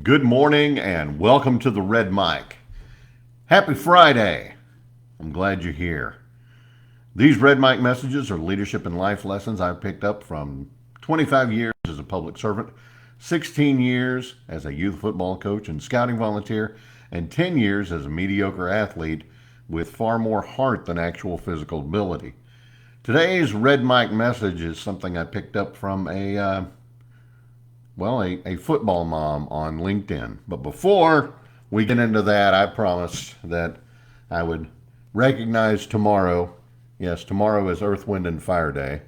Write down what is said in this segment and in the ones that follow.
Good morning and welcome to the Red Mic. Happy Friday. I'm glad you're here. These Red Mic messages are leadership and life lessons I've picked up from 25 years as a public servant, 16 years as a youth football coach and scouting volunteer, and 10 years as a mediocre athlete with far more heart than actual physical ability. Today's Red Mic message is something I picked up from a football mom on LinkedIn. But before we get into that, I promised that I would recognize tomorrow. Yes, tomorrow is Earth, Wind, and Fire Day.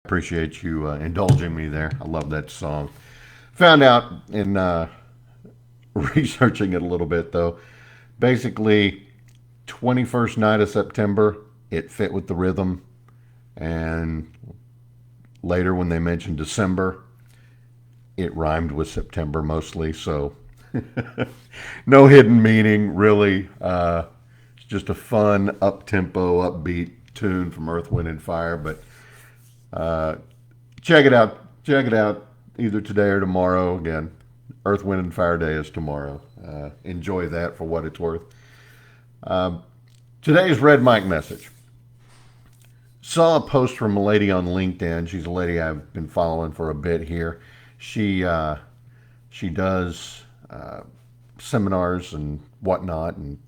Appreciate you indulging me there. I love that song. Found out in researching it a little bit, though, basically, 21st night of September, it fit with the rhythm. And later, when they mentioned December, it rhymed with September mostly. So no hidden meaning, really. It's just a fun, up tempo, upbeat tune from Earth, Wind, and Fire. But uh, check it out. Check it out either today or tomorrow. Again, Earth, Wind, and Fire Day is tomorrow. Enjoy that for what it's worth. Today's Red Mic message. Saw a post from a lady on LinkedIn. She's a lady I've been following for a bit here. She does seminars and whatnot, and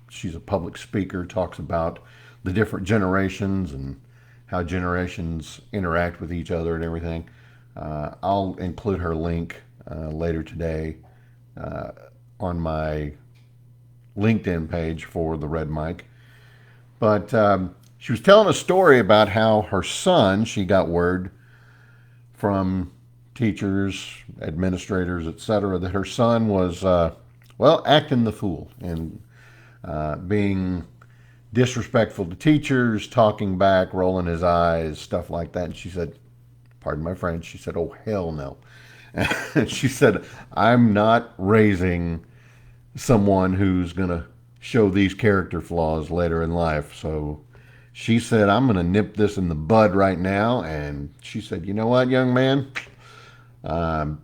she's a public speaker. Talks about the different generations and how generations interact with each other and everything. I'll include her link later today uh, on my LinkedIn page for the Red Mic. But she was telling a story about how her son, she got word from teachers, administrators, etc., that her son was, acting the fool and being disrespectful to teachers, talking back, rolling his eyes, stuff like that. And she said, pardon my French, she said, oh, hell no. And she said, I'm not raising someone who's going to show these character flaws later in life. So she said, I'm going to nip this in the bud right now. And she said, you know what, young man? Um,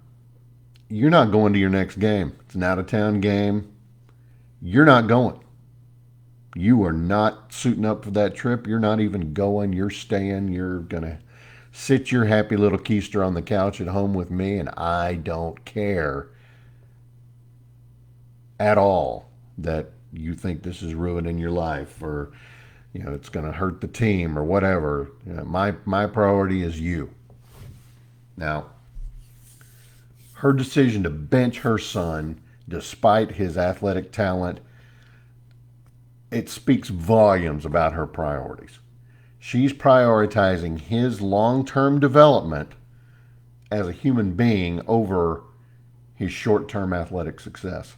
you're not going to your next game. It's an out of town game. You're not going. You are not suiting up for that trip. You're not even going. You're staying. You're going to sit your happy little keister on the couch at home with me, and I don't care at all that you think this is ruining your life or it's going to hurt the team or whatever. My priority is you. Now, her decision to bench her son despite his athletic talent, it speaks volumes about her priorities. She's prioritizing his long-term development as a human being over his short-term athletic success.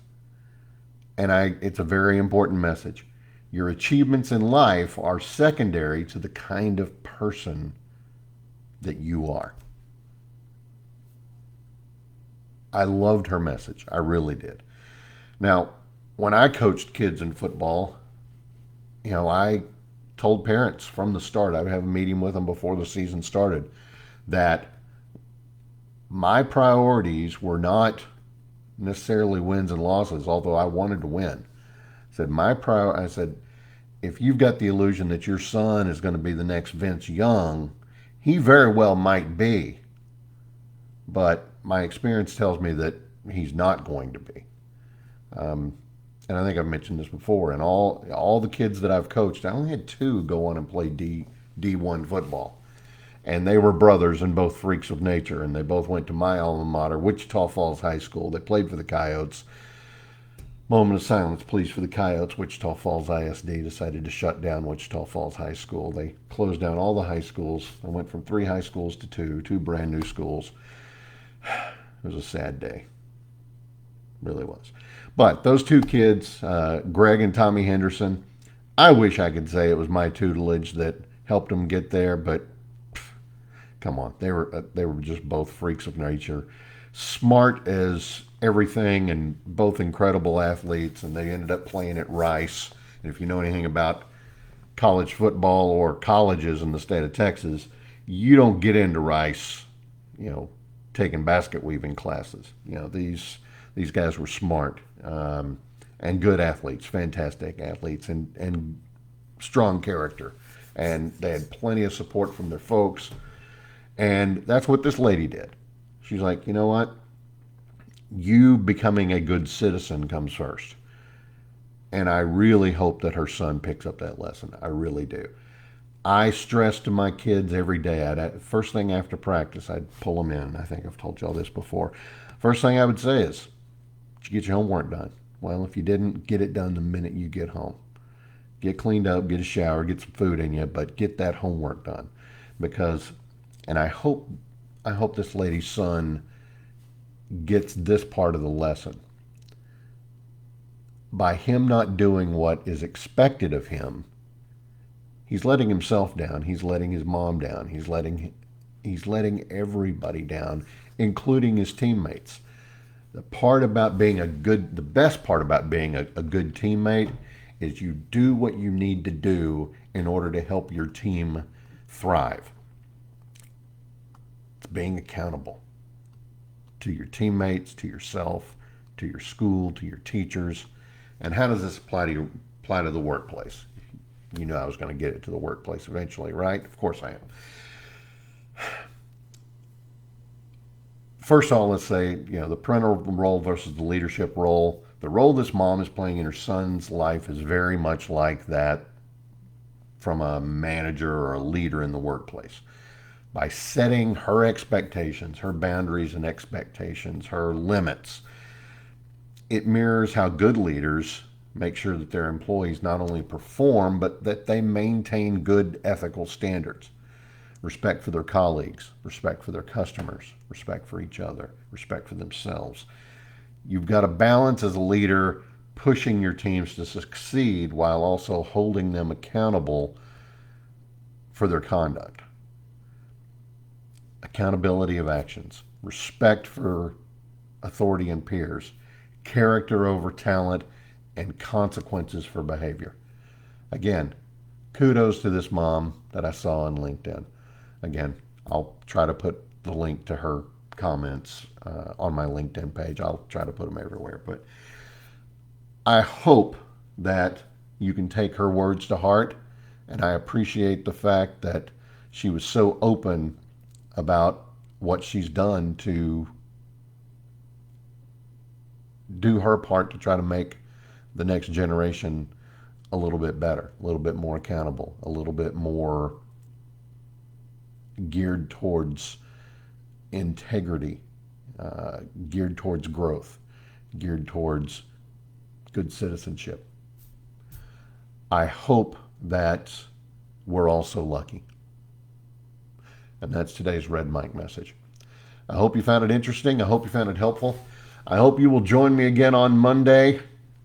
And it's a very important message. Your achievements in life are secondary to the kind of person that you are. I loved her message. I really did. Now, when I coached kids in football, I told parents from the start, I would have a meeting with them before the season started, that my priorities were not necessarily wins and losses, although I wanted to win. I said, if you've got the illusion that your son is going to be the next Vince Young, he very well might be. But my experience tells me that he's not going to be. And I think I've mentioned this before. And all the kids that I've coached, I only had two go on and play D1 football. And they were brothers and both freaks of nature. And they both went to my alma mater, Wichita Falls High School. They played for the Coyotes. Moment of silence, please, for the Coyotes. Wichita Falls ISD decided to shut down Wichita Falls High School. They closed down all the high schools. I went from 3 high schools to two brand new schools. It was a sad day. It really was. But those two kids, Greg and Tommy Henderson, I wish I could say it was my tutelage that helped them get there, but come on, they were just both freaks of nature, smart as everything, and both incredible athletes. And they ended up playing at Rice. And if you know anything about college football or colleges in the state of Texas, you don't get into Rice, taking basket weaving classes. These guys were smart, and good athletes, fantastic athletes, and strong character. And they had plenty of support from their folks. And that's what this lady did. She's like, you know what? You becoming a good citizen comes first. And I really hope that her son picks up that lesson. I really do. I stress to my kids every day. First thing after practice, I'd pull them in. I think I've told y'all this before. First thing I would say is, did you get your homework done? Well, if you didn't, get it done the minute you get home. Get cleaned up, get a shower, get some food in you, but get that homework done. Because, and I hope this lady's son gets this part of the lesson. By him not doing what is expected of him, he's letting himself down. He's letting his mom down. He's letting everybody down, including his teammates. The best part about being a good teammate is you do what you need to do in order to help your team thrive. It's being accountable to your teammates, to yourself, to your school, to your teachers. And how does this apply to the workplace? You knew I was going to get it to the workplace eventually, right? Of course I am. First of all, let's say, the parental role versus the leadership role. The role this mom is playing in her son's life is very much like that from a manager or a leader in the workplace. By setting her expectations, her boundaries and expectations, her limits, it mirrors how good leaders make sure that their employees not only perform, but that they maintain good ethical standards. Respect for their colleagues, respect for their customers, respect for each other, respect for themselves. You've got to balance as a leader pushing your teams to succeed while also holding them accountable for their conduct. Accountability of actions, respect for authority and peers, character over talent, and consequences for behavior. Again, kudos to this mom that I saw on LinkedIn. Again, I'll try to put the link to her comments on my LinkedIn page. I'll try to put them everywhere. But I hope that you can take her words to heart, and I appreciate the fact that she was so open about what she's done to do her part to try to make the next generation a little bit better, a little bit more accountable, a little bit more geared towards integrity, geared towards growth, geared towards good citizenship. I hope that we're also lucky. And that's today's Red Mike message. I hope you found it interesting. I hope you found it helpful. I hope you will join me again on Monday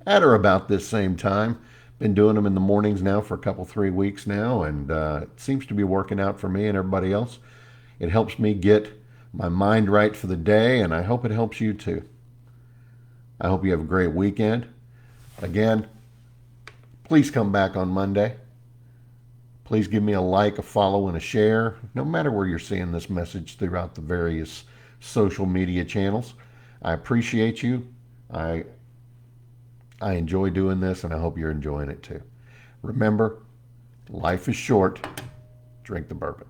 at or about this same time. Been doing them in the mornings now for 3 weeks now, and it seems to be working out for me and everybody else. It helps me get my mind right for the day, and I hope it helps you too. I hope you have a great weekend. Again, please come back on Monday. Please give me a like, a follow, and a share, no matter where you're seeing this message throughout the various social media channels. I appreciate you. I enjoy doing this, and I hope you're enjoying it too. Remember, life is short. Drink the bourbon.